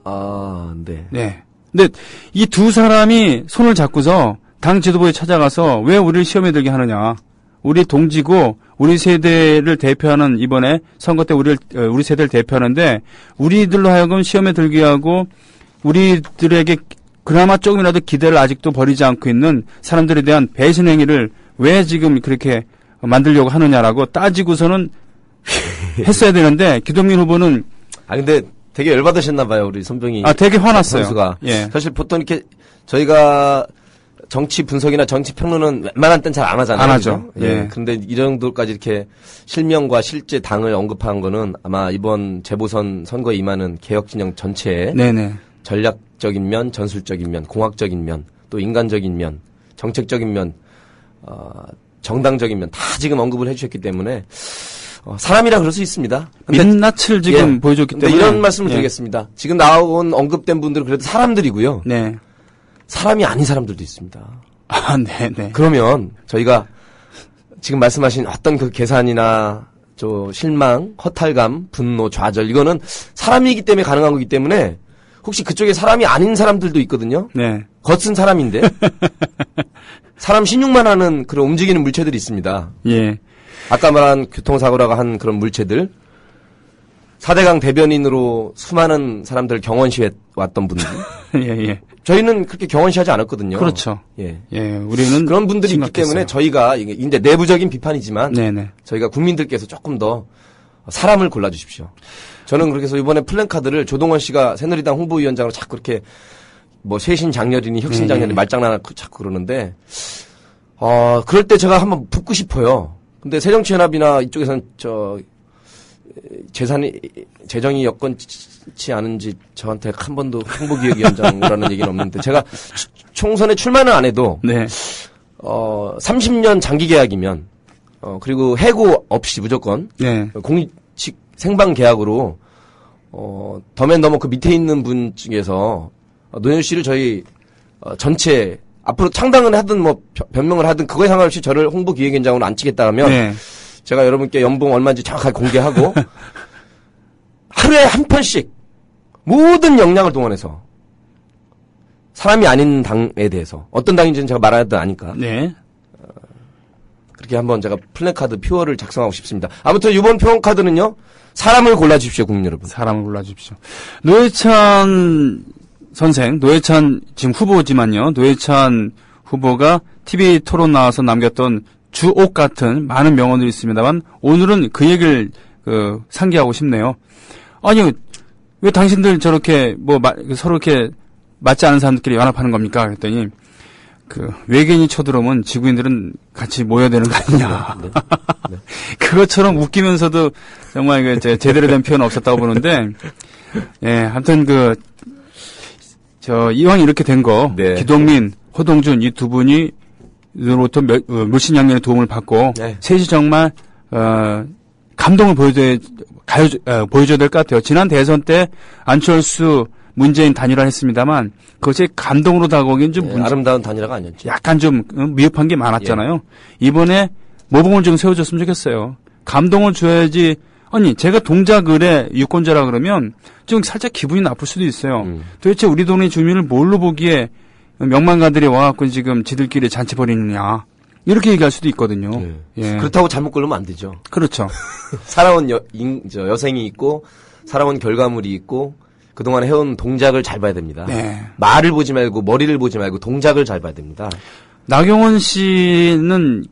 아, 네. 네. 근데 이 두 사람이 손을 잡고서 당 지도부에 찾아가서 왜 우리를 시험에 들게 하느냐. 우리 동지고 우리 세대를 대표하는 이번에 선거 때 우리 세대를 대표하는데 우리들로 하여금 시험에 들게 하고 우리들에게 그나마 조금이라도 기대를 아직도 버리지 않고 있는 사람들에 대한 배신 행위를 왜 지금 그렇게 만들려고 하느냐라고 따지고서는 했어야 되는데 기동민 후보는 근데 되게 열받으셨나봐요, 우리 손병희. 되게 화났어요. 선수가. 예. 사실 보통 이렇게 저희가 정치 분석이나 정치 평론은 웬만한 땐 잘 안 하잖아요. 안 하죠. 그죠? 예. 근데 이 정도까지 이렇게 실명과 실제 당을 언급한 거는 아마 이번 재보선 선거에 임하는 개혁진영 전체에 네네. 전략적인 면, 전술적인 면, 공학적인 면, 또 인간적인 면, 정책적인 면, 정당적인 면 다 지금 언급을 해주셨기 때문에 사람이라 그럴 수 있습니다. 민낯을 지금 보여줬기 근데 때문에 이런 말씀을 드리겠습니다. 지금 나온 언급된 분들은 그래도 사람들이고요. 네. 사람이 아닌 사람들도 있습니다. 네네. 그러면 저희가 지금 말씀하신 어떤 그 계산이나 실망, 허탈감, 분노, 좌절 이거는 사람이기 때문에 가능한 거기 때문에 혹시 그쪽에 사람이 아닌 사람들도 있거든요. 네. 겉은 사람인데 사람 신용만 하는 그런 움직이는 물체들이 있습니다. 예. 아까 말한 교통사고라고 한 그런 물체들 4대강 대변인으로 수많은 사람들을 경원시해 왔던 분들 예. 저희는 그렇게 경원시하지 않았거든요. 그렇죠. 예. 예. 우리는 그런 분들이 있기 심각했어요. 때문에 저희가 이제 내부적인 비판이지만 네네. 저희가 국민들께서 조금 더 사람을 골라주십시오. 저는 그렇게 해서 이번에 플랜카드를 조동원 씨가 새누리당 홍보위원장으로 자꾸 그렇게 뭐 쇄신장렬이니 혁신장렬이니 말장난하고 자꾸 그러는데 그럴 때 제가 한번 붙고 싶어요. 근데 새정치연합이나 이쪽에서는 재정이 여건치 않은지 저한테 한 번도 홍보기획위원장이라는 얘기는 없는데 제가 총선에 출마는 안 해도 네. 30년 장기 계약이면 그리고 해고 없이 무조건 네. 공식 생방 계약으로 더맨더머 그 밑에 있는 분 중에서 노현 씨를 저희 전체 앞으로 창당을 하든 뭐 변명을 하든 그거에 상관없이 저를 홍보기획위원장으로 앉히겠다 하면 네. 제가 여러분께 연봉 얼마인지 정확하게 공개하고 하루에 한 편씩 모든 역량을 동원해서 사람이 아닌 당에 대해서 어떤 당인지는 제가 말하든 아니까 네. 그렇게 한번 제가 플래카드 표어를 작성하고 싶습니다. 아무튼 이번 표어카드는요. 사람을 골라주십시오, 국민 여러분. 사람을 골라주십시오. 노회찬 선생, 노회찬 지금 후보지만요. 노회찬 후보가 TV 토론 나와서 남겼던 주옥 같은 많은 명언들이 있습니다만 오늘은 그 얘기를 상기하고 싶네요. 아니 왜 당신들 저렇게 서로 이렇게 맞지 않은 사람들끼리 연합하는 겁니까? 그랬더니 외계인이 쳐들어오면 지구인들은 같이 모여야 되는 거 아니냐. 네. 그것처럼 웃기면서도 정말 제대로 된 표현 없었다고 보는데, 예, 아무튼 이왕 이렇게 된 거, 네. 기동민, 허동준 이 두 분이 로부터 물신양면의 도움을 받고, 네. 셋이 정말, 감동을 보여줘야 될 것 같아요. 지난 대선 때 안철수, 문재인 단일화 했습니다만 그것이 감동으로 다가오긴 좀 아름다운 단일화가 아니었죠. 약간 좀 미흡한 게 많았잖아요. 이번에 모범을 좀 세워줬으면 좋겠어요. 감동을 줘야지. 아니 제가 동작 의뢰 유권자라 그러면 좀 살짝 기분이 나쁠 수도 있어요. 도대체 우리 동네 주민을 뭘로 보기에 명망가들이 와갖고 지금 지들끼리 잔치 벌이느냐 이렇게 얘기할 수도 있거든요. 예. 그렇다고 잘못 걸으면 안 되죠. 그렇죠. 살아온 여생이 있고 살아온 결과물이 있고 그동안 해온 동작을 잘 봐야 됩니다. 네. 말을 보지 말고 머리를 보지 말고 동작을 잘 봐야 됩니다. 나경원 씨는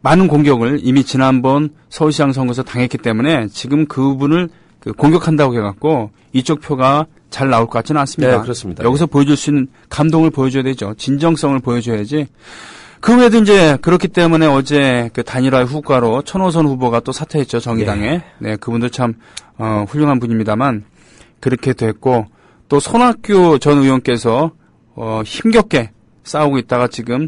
많은 공격을 이미 지난번 서울시장 선거에서 당했기 때문에 지금 그분을 공격한다고 해갖고 이쪽 표가 잘 나올 것 같지는 않습니다. 네, 그렇습니다. 여기서 보여줄 수 있는 감동을 보여줘야 되죠. 진정성을 보여줘야지. 그 외에도 이제 그렇기 때문에 어제 단일화의 후과로 천호선 후보가 또 사퇴했죠. 정의당에. 네, 그분도 참 훌륭한 분입니다만 그렇게 됐고 또 손학규 전 의원께서 힘겹게 싸우고 있다가 지금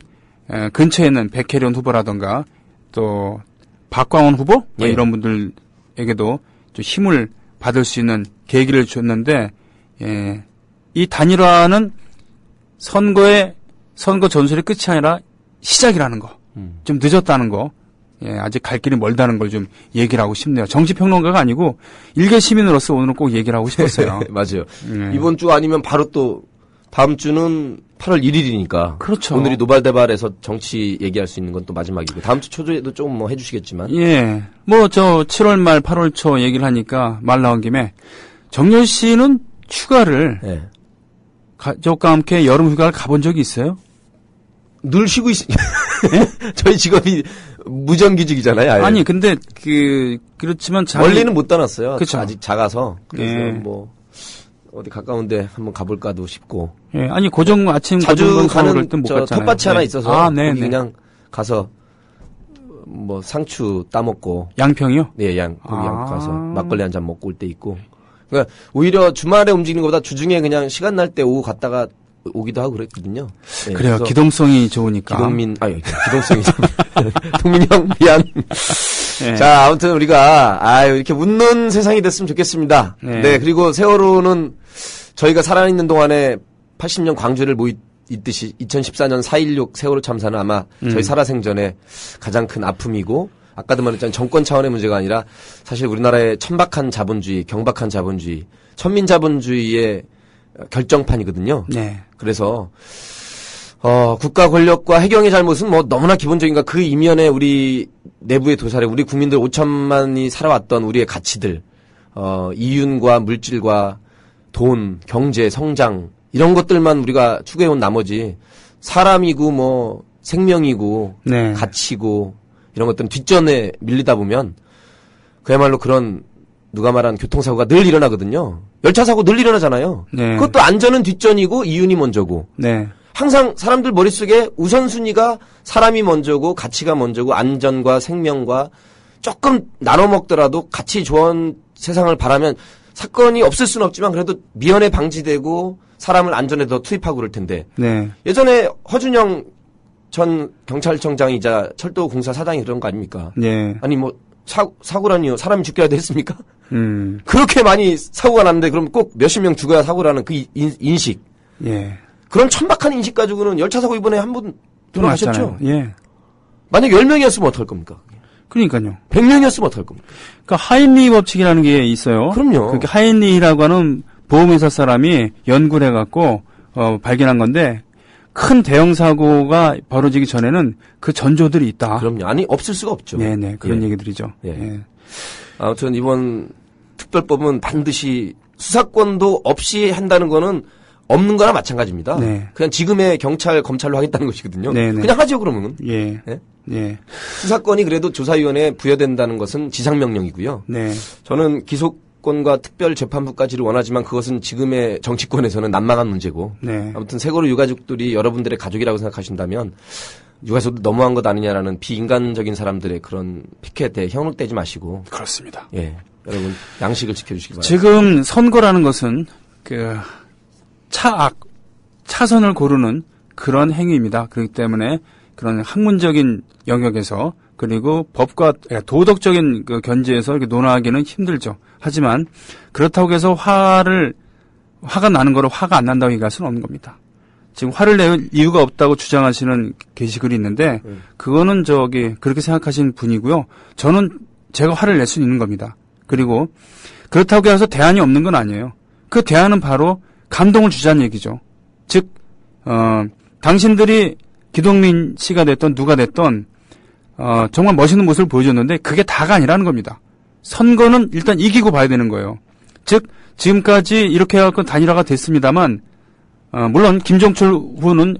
근처에 있는 백혜련 후보라던가 또 박광원 후보 예. 이런 분들에게도 좀 힘을 받을 수 있는 계기를 줬는데 예, 이 단일화는 선거 전술의 끝이 아니라 시작이라는 거. 좀 늦었다는 거. 예, 아직 갈 길이 멀다는 걸 좀 얘기를 하고 싶네요. 정치평론가가 아니고 일개 시민으로서 오늘은 꼭 얘기를 하고 싶었어요. 맞아요. 네. 이번 주 아니면 바로 또 다음 주는 8월 1일이니까. 그렇죠. 오늘이 노발대발에서 정치 얘기할 수 있는 건 또 마지막이고 다음 주 초조에도 조금 뭐 해주시겠지만. 예. 뭐, 7월 말, 8월 초 얘기를 하니까 말 나온 김에 정열 씨는 휴가를 예. 가족과 함께 여름 휴가를 가본 적이 있어요? 늘 쉬고 저희 직업이 무정규직이잖아요. 아예. 아니, 근데 그렇지만 멀리는 못 떠났어요. 그쵸. 아직 작아서. 그래서 예. 뭐 어디 가까운데 한번 가볼까도 싶고. 예, 아니 고정 아침 자주 고정 가는 그럴 땐 못 저 갔잖아요. 텃밭이 하나 네. 있어서 아, 거기 네, 그냥 가서 뭐 상추 따먹고. 양평이요? 네, 거기 아. 가서 막걸리 한 잔 먹고 올 때 있고. 그러니까 오히려 주말에 움직이는 것보다 주중에 그냥 시간 날 때 오후 갔다가 오기도 하고 그랬거든요. 네, 그래요. 그래서 기동성이 좋으니까. 기동성이 동민이 형 미안. 네. 자, 아무튼 우리가 이렇게 웃는 세상이 됐으면 좋겠습니다. 네. 네, 그리고 세월호는 저희가 살아있는 동안에 80년 광주를 있듯이 2014년 4.16 세월호 참사는 아마 저희 살아생전에 가장 큰 아픔이고 아까도 말했지만 정권 차원의 문제가 아니라 사실 우리나라의 천박한 자본주의, 경박한 자본주의, 천민자본주의의 결정판이거든요. 네. 그래서 국가 권력과 해경의 잘못은 뭐 너무나 기본적인가 그 이면에 우리 내부의 도살에 우리 국민들 5천만이 살아왔던 우리의 가치들, 이윤과 물질과 돈, 경제, 성장 이런 것들만 우리가 추구해온 나머지 사람이고 뭐 생명이고 네. 가치고 이런 것들은 뒷전에 밀리다 보면 그야말로 그런 누가 말한 교통사고가 늘 일어나거든요. 열차사고 늘 일어나잖아요. 네. 그것도 안전은 뒷전이고 이윤이 먼저고. 네. 항상 사람들 머릿속에 우선순위가 사람이 먼저고 가치가 먼저고 안전과 생명과 조금 나눠 먹더라도 같이 좋은 세상을 바라면 사건이 없을 수는 없지만 그래도 미연에 방지되고 사람을 안전에 더 투입하고 그럴 텐데. 네. 예전에 허준영 전 경찰청장이자 철도공사 사장이 그런 거 아닙니까? 네. 아니 뭐 사고라니요. 사람이 죽여야 됐습니까? 음. 그렇게 많이 사고가 났는데 그럼 꼭 몇십 명 죽어야 사고라는 그 인식. 예. 그런 천박한 인식 가지고는 열차 사고 이번에 한 분 돌아가셨죠? 맞잖아요. 예. 만약 10명이었으면 어떡할 겁니까? 그러니까요. 100명이었으면 어떡할 겁니까? 그러니까 하인리 법칙이라는 게 있어요. 그럼요. 그러니까 하인리라고 하는 보험회사 사람이 연구를 해갖고 발견한 건데 큰 대형 사고가 벌어지기 전에는 그 전조들이 있다. 그럼요. 아니 없을 수가 없죠. 네네 그런 예. 얘기들이죠. 예. 예. 아무튼 이번 특별법은 반드시 수사권도 없이 한다는 거는 없는 거나 마찬가지입니다. 네. 그냥 지금의 경찰, 검찰로 하겠다는 것이거든요. 네네. 그냥 하죠, 그러면. 예. 예? 예. 수사권이 그래도 조사위원회에 부여된다는 것은 지상명령이고요. 네. 저는 기소권과 특별재판부까지를 원하지만 그것은 지금의 정치권에서는 난망한 문제고. 네. 아무튼 세월호 유가족들이 여러분들의 가족이라고 생각하신다면 유가족도 너무한 것 아니냐라는 비인간적인 사람들의 그런 피켓에 현혹되지 마시고. 그렇습니다. 예. 여러분 양식을 지켜주시기 바랍니다. 지금 선거라는 것은 차선을 고르는 그런 행위입니다. 그렇기 때문에 그런 학문적인 영역에서 그리고 법과 도덕적인 그 견지에서 이렇게 논하기는 힘들죠. 하지만 그렇다고 해서 화가 나는 거로 화가 안 난다고 얘기할 수는 없는 겁니다. 지금 화를 낼 이유가 없다고 주장하시는 게시글이 있는데 그거는 그렇게 생각하시는 분이고요. 저는 제가 화를 낼 수 있는 겁니다. 그리고 그렇다고 해서 대안이 없는 건 아니에요. 그 대안은 바로 감동을 주자는 얘기죠. 즉, 당신들이 기동민 씨가 됐던 누가 됐던 정말 멋있는 모습을 보여줬는데 그게 다가 아니라는 겁니다. 선거는 일단 이기고 봐야 되는 거예요. 즉, 지금까지 이렇게 해갖고 단일화가 됐습니다만, 물론 김종철 후는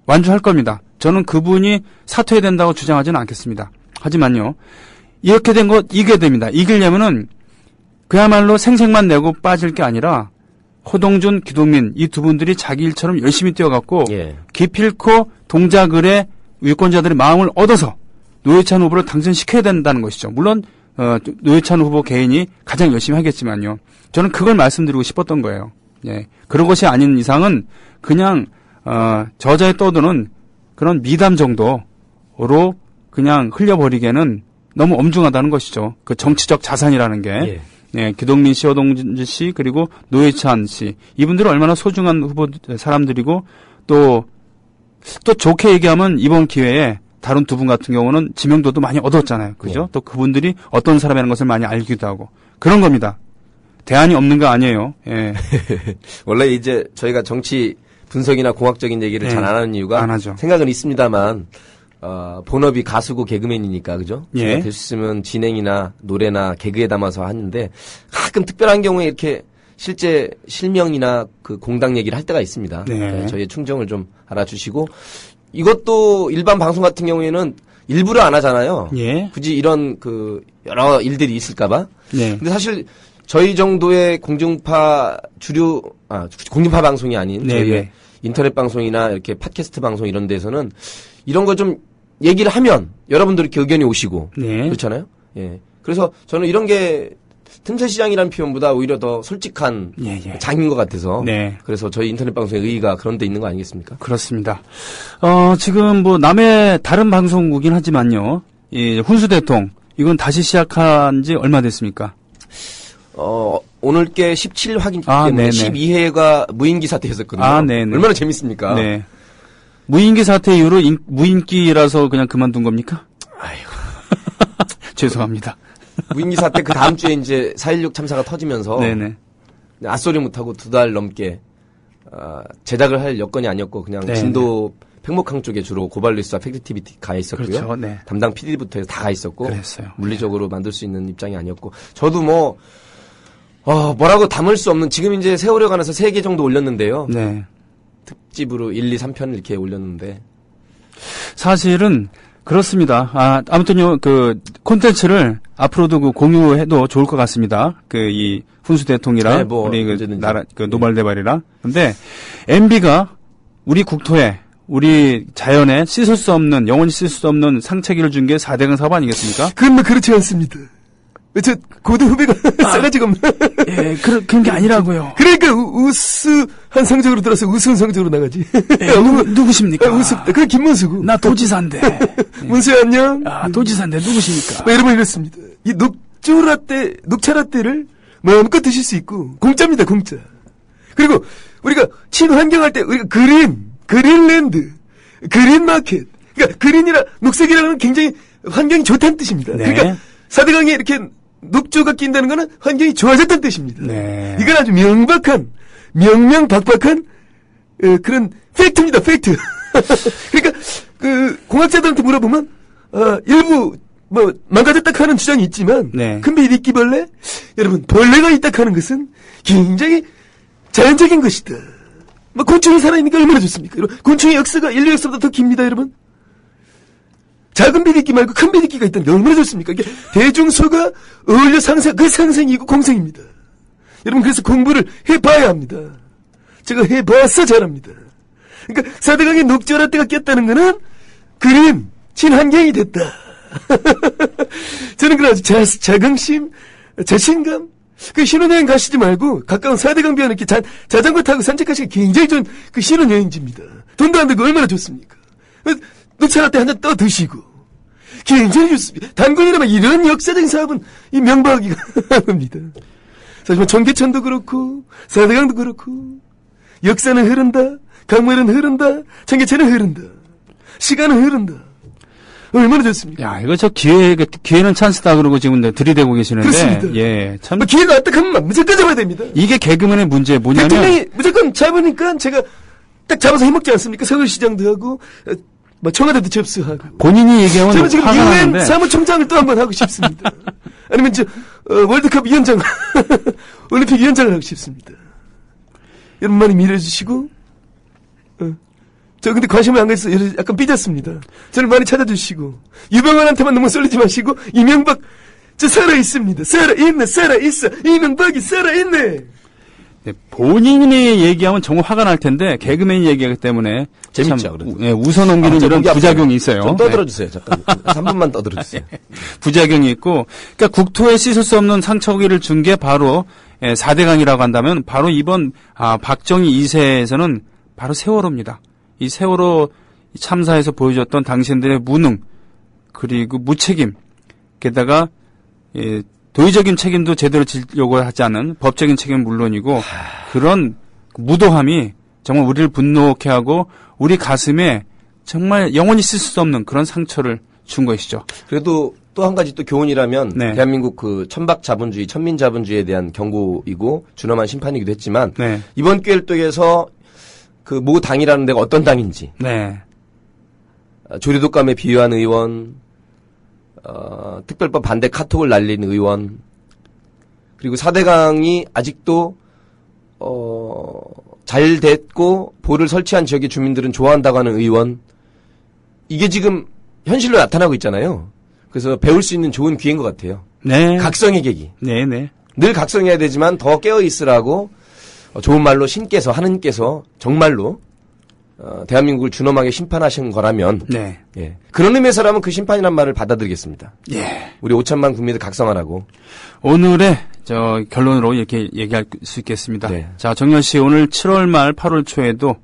완주할 겁니다. 저는 그분이 사퇴해야 된다고 주장하지는 않겠습니다. 하지만요, 이렇게 된 거 이겨야 됩니다. 이기려면은 그야말로 생색만 내고 빠질 게 아니라 호동준, 기동민 이 두 분들이 자기 일처럼 열심히 뛰어갖고 예. 기필코 동작을의 유권자들의 마음을 얻어서 노회찬 후보를 당선시켜야 된다는 것이죠. 물론 노회찬 후보 개인이 가장 열심히 하겠지만요. 저는 그걸 말씀드리고 싶었던 거예요. 예. 그런 것이 아닌 이상은 그냥 저자에 떠드는 그런 미담 정도로 그냥 흘려버리기에는 너무 엄중하다는 것이죠. 그 정치적 자산이라는 게. 예, 기동민 씨, 허동진 씨, 그리고 노회찬 씨. 이분들은 얼마나 소중한 사람들이고, 또 좋게 얘기하면 이번 기회에 다른 두 분 같은 경우는 지명도도 많이 얻었잖아요. 그죠? 또 그분들이 어떤 사람이라는 것을 많이 알기도 하고. 그런 겁니다. 대안이 없는 거 아니에요. 예. 원래 이제 저희가 정치 분석이나 공학적인 얘기를 잘 안 하는 이유가 안 하죠. 생각은 있습니다만 본업이 가수고 개그맨이니까 그죠? 예. 제가 될 수 있으면 진행이나 노래나 개그에 담아서 하는데 가끔 특별한 경우에 이렇게 실제 실명이나 그 공당 얘기를 할 때가 있습니다. 네. 그러니까 저희의 충정을 좀 알아주시고 이것도 일반 방송 같은 경우에는 일부러 안 하잖아요. 예. 굳이 이런 그 여러 일들이 있을까봐. 네. 근데 사실 저희 정도의 공중파 공중파 방송이 아닌 네, 저희의 네. 인터넷 방송이나 이렇게 팟캐스트 방송 이런 데서는 이런 거 좀 얘기를 하면 여러분들 이렇게 의견이 오시고 네. 그렇잖아요. 예. 그래서 저는 이런 게 틈새 시장이라는 표현보다 오히려 더 솔직한 예. 장인 것 같아서 네. 그래서 저희 인터넷 방송의 의의가 그런 데 있는 거 아니겠습니까? 그렇습니다. 지금 뭐 남의 다른 방송국이긴 하지만요. 이 훈수 대통 이건 다시 시작한 지 얼마 됐습니까? 오늘께 17 확인 아, 때문에 네네. 12회가 무인기 사태였었거든요. 아, 네네. 얼마나 재밌습니까? 네. 무인기 사태 이후로 무인기라서 그냥 그만둔 겁니까? 아이고. 죄송합니다. 무인기 사태 그 다음 주에 이제 4.16 참사가 터지면서 네네. 앗소리 못하고 2달 넘게 제작을 할 여건이 아니었고 그냥 네네. 진도 팽목항 쪽에 주로 고발뉴스와 팩트TV 가 있었고요. 그렇죠. 네. 담당 PD부터 해서 다 가 있었고 그랬어요. 물리적으로 만들 수 있는 입장이 아니었고 저도 뭐라고 담을 수 없는 지금 이제 세월에 관해서 3개 정도 올렸는데요. 네. 특집으로 1, 2, 3편 이렇게 올렸는데 사실은 그렇습니다. 아무튼요, 그 콘텐츠를 앞으로도 그 공유해도 좋을 것 같습니다. 이 훈수 대통이랑 네, 뭐 우리 그 언제든지. 나라 그 노발대발이랑. 근데 MB가 우리 국토에 우리 자연에 씻을 수 없는 영원히 씻을 수 없는 상체기를 준 게 4대강 사업 아니겠습니까? 그건 뭐 그렇지 않습니다. 저 고대 후배가 싸가지가 없나? 예, 그런 게 아니라고요. 그러니까 우수한 성적으로 들어서 우스운 성적으로 나가지. 누구십니까? 우습다. 그건 김문수고. 나 도지사인데. 문수야 안녕. 도지사인데 누구십니까? 뭐 여러분 이렇습니다. 이 녹차 라떼를 마음껏 드실 수 있고 공짜입니다. 공짜. 그리고 우리가 친환경할 때 우리가 그린랜드, 그린마켓. 그러니까 그린이라 녹색이라는 건 굉장히 환경이 좋다는 뜻입니다. 네. 그러니까 4대강에 이렇게 녹조가 낀다는 거는 환경이 좋아졌다는 뜻입니다. 네. 이건 아주 명명박박한 그런 팩트입니다. 팩트. 그러니까 그 공학자들한테 물어보면 일부 뭐 망가졌다 하는 주장이 있지만 네. 큰비리끼벌레 여러분 벌레가 있다 하는 것은 굉장히 자연적인 것이다. 뭐 곤충이 살아있으니까 얼마나 좋습니까? 여러분, 곤충의 역사가 인류 역사보다 더 깁니다, 여러분. 작은 비리끼 말고 큰 비리끼가 있다는 게 얼마나 좋습니까? 이게 대중소가 어울려 그 상생이고 공생입니다. 여러분 그래서 공부를 해봐야 합니다. 제가 해봐서 잘합니다. 그러니까 4대강에 녹조라떼가 꼈다는 거는 그린 친환경이 됐다. 저는 그런 아주 자긍심, 자신감. 그 신혼여행 가시지 말고 가까운 4대강 비안 이렇게 자전거 타고 산책하시기 굉장히 좋은 그 신혼여행지입니다. 돈도 안 들고 얼마나 좋습니까? 녹차라떼 한 잔 떠 드시고 굉장히 좋습니다. 단군이라면 이런 역사적인 사업은 이 명박이가 합니다. 사실 뭐 청계천도 그렇고 4대강도 그렇고 역사는 흐른다, 강물은 흐른다, 청계천은 흐른다, 시간은 흐른다. 얼마나 좋습니까? 야, 이거 기회는 찬스다 그러고 지금 들이대고 계시는데. 그렇습니다. 예, 참. 뭐 기회가 왔다 하면 무조건 잡아야 됩니다. 이게 개그맨의 문제 뭐냐면. 대통령이 무조건 잡으니까 제가 딱 잡아서 해먹지 않습니까? 서울시장도 하고 뭐 청와대도 접수하고. 본인이 얘기하면 저는 지금 화가 UN 나는데. 사무총장을 또 한번 하고 싶습니다. 아니면 월드컵 위원장, 올림픽 위원장을 하고 싶습니다. 여러분 많이 밀어주시고, 저 근데 관심을 안 가져서 약간 삐졌습니다. 저를 많이 찾아주시고, 유병헌한테만 너무 쏠리지 마시고, 이명박, 저 살아있습니다. 살아있어. 이명박이 살아있네. 네, 본인이 얘기하면 정말 화가 날 텐데, 개그맨이 얘기하기 때문에. 재밌죠, 참, 그래도. 예, 웃어넘기는 이런 부작용이 있어요. 좀 떠들어주세요. 잠깐 3분만 떠들어주세요. 부작용이 있고, 그러니까 국토에 씻을 수 없는 상처기를 준 게 바로 4대강이라고 한다면 바로 이번 박정희 2세에서는 바로 세월호입니다. 이 세월호 참사에서 보여줬던 당신들의 무능 그리고 무책임 게다가 도의적인 책임도 제대로 지려고 하지 않은 법적인 책임은 물론이고 그런 무도함이 정말 우리를 분노케 하고 우리 가슴에 정말 영원히 쓸 수 없는 그런 상처를 준 것이죠. 그래도 또 한 가지 또 교훈이라면 네. 대한민국 그 천박 자본주의, 천민 자본주의에 대한 경고이고 준엄한 심판이기도 했지만 네. 이번 기회를 통해서 그 모 당이라는 데가 어떤 당인지 네. 조류독감에 비유한 의원, 특별법 반대 카톡을 날린 의원, 그리고 4대강이 아직도 잘 됐고 볼을 설치한 지역의 주민들은 좋아한다고 하는 의원, 이게 지금 현실로 나타나고 있잖아요. 그래서 배울 수 있는 좋은 기회인 것 같아요. 네. 각성의 계기. 네, 네. 늘 각성해야 되지만 더 깨어있으라고 좋은 말로 신께서, 하느님께서 정말로 대한민국을 준엄하게 심판하신 거라면 네. 예. 그런 의미에서라면 그 심판이란 말을 받아들이겠습니다. 예. 우리 5천만 국민들 각성하라고. 오늘의 결론으로 이렇게 얘기할 수 있겠습니다. 네. 자, 정열 씨 오늘 7월 말 8월 초에도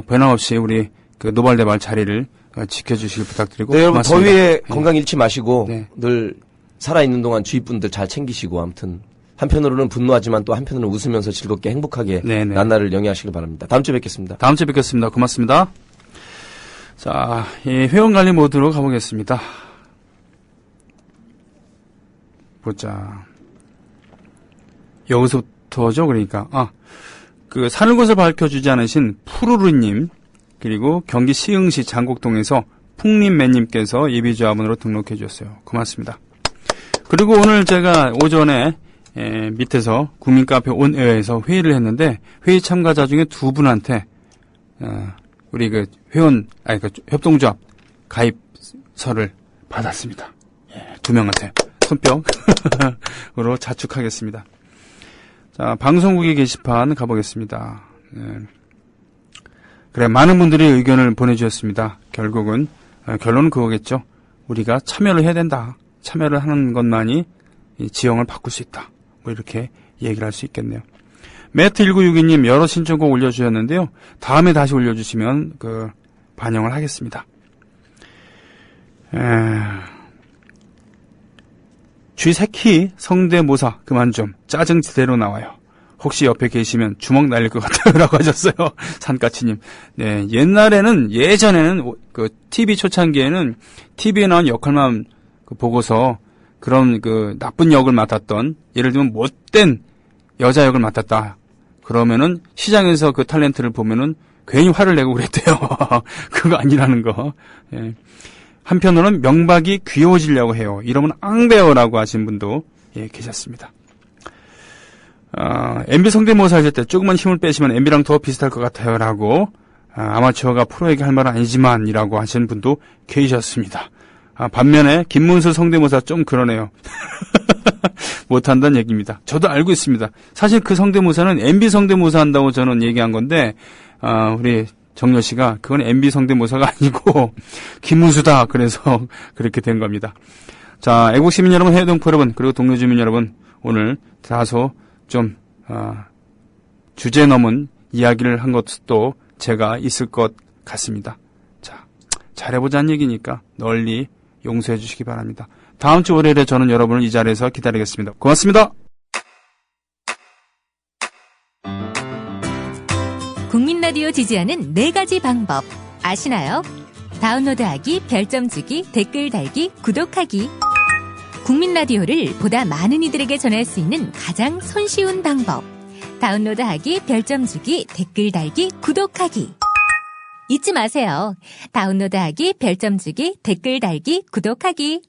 변함없이 우리 그 노발대발 자리를 지켜주시길 부탁드리고 네, 여러분 고맙습니다. 더위에 예. 건강 잃지 마시고 네. 늘 살아있는 동안 주위 분들 잘 챙기시고 아무튼 한편으로는 분노하지만 또 한편으로는 웃으면서 즐겁게 행복하게 네네. 나날을 영위하시길 바랍니다. 다음 주에 뵙겠습니다. 다음 주에 뵙겠습니다. 고맙습니다. 자, 회원관리 모드로 가보겠습니다. 보자. 여기서부터죠, 그러니까. 그 사는 곳을 밝혀주지 않으신 푸르르님, 그리고 경기 시흥시 장곡동에서 풍림매님께서 예비조합원으로 등록해 주셨어요. 고맙습니다. 그리고 오늘 제가 오전에 밑에서 국민카페 온에어에서 회의를 했는데 회의 참가자 중에 두 분한테 우리 그 회원 그 협동조합 가입서를 받았습니다. 두 명한테 손뼉으로 자축하겠습니다. 자, 방송국의 게시판 가보겠습니다. 그래, 많은 분들이 의견을 보내주셨습니다. 결국은 결론은 그거겠죠. 우리가 참여를 해야 된다. 참여를 하는 것만이 이 지형을 바꿀 수 있다. 뭐 이렇게 얘기를 할 수 있겠네요. 매트1962님 여러 신청곡 올려주셨는데요. 다음에 다시 올려주시면 반영을 하겠습니다. 쥐새끼 성대모사 그만 좀 짜증 지대로 나와요. 혹시 옆에 계시면 주먹 날릴 것 같아요. 라고 하셨어요. 산까치님. 네, 예전에는 그 TV 초창기에는 TV에 나온 역할만 보고서 그런 나쁜 역을 맡았던, 예를 들면 못된 여자 역을 맡았다. 그러면은 시장에서 그 탤런트를 보면은 괜히 화를 내고 그랬대요. 그거 아니라는 거. 예. 한편으로는 명박이 귀여워지려고 해요. 이러면 앙배어라고 하신 분도 계셨습니다. MB 성대모사 하실 때 조금만 힘을 빼시면 MB랑 더 비슷할 것 같아요. 라고 아마추어가 프로에게 할 말은 아니지만 이라고 하시는 분도 계셨습니다. 반면에 김문수 성대모사 좀 그러네요. 못한다는 얘기입니다. 저도 알고 있습니다. 사실 그 성대모사는 MB 성대모사 한다고 저는 얘기한 건데 우리 정열 씨가 그건 MB 성대모사가 아니고 김문수다. 그래서 그렇게 된 겁니다. 자, 애국시민 여러분, 해외동포 여러분, 그리고 동료 주민 여러분, 오늘 다소 좀 주제 넘은 이야기를 한 것도 제가 있을 것 같습니다. 자, 잘해보자는 얘기니까 널리 용서해 주시기 바랍니다. 다음 주 월요일에 저는 여러분을 이 자리에서 기다리겠습니다. 고맙습니다. 국민라디오 지지하는 4가지 방법 아시나요? 다운로드하기, 별점 주기, 댓글 달기, 구독하기. 국민라디오를 보다 많은 이들에게 전할 수 있는 가장 손쉬운 방법. 다운로드하기, 별점 주기, 댓글 달기, 구독하기. 잊지 마세요. 다운로드하기, 별점 주기, 댓글 달기, 구독하기.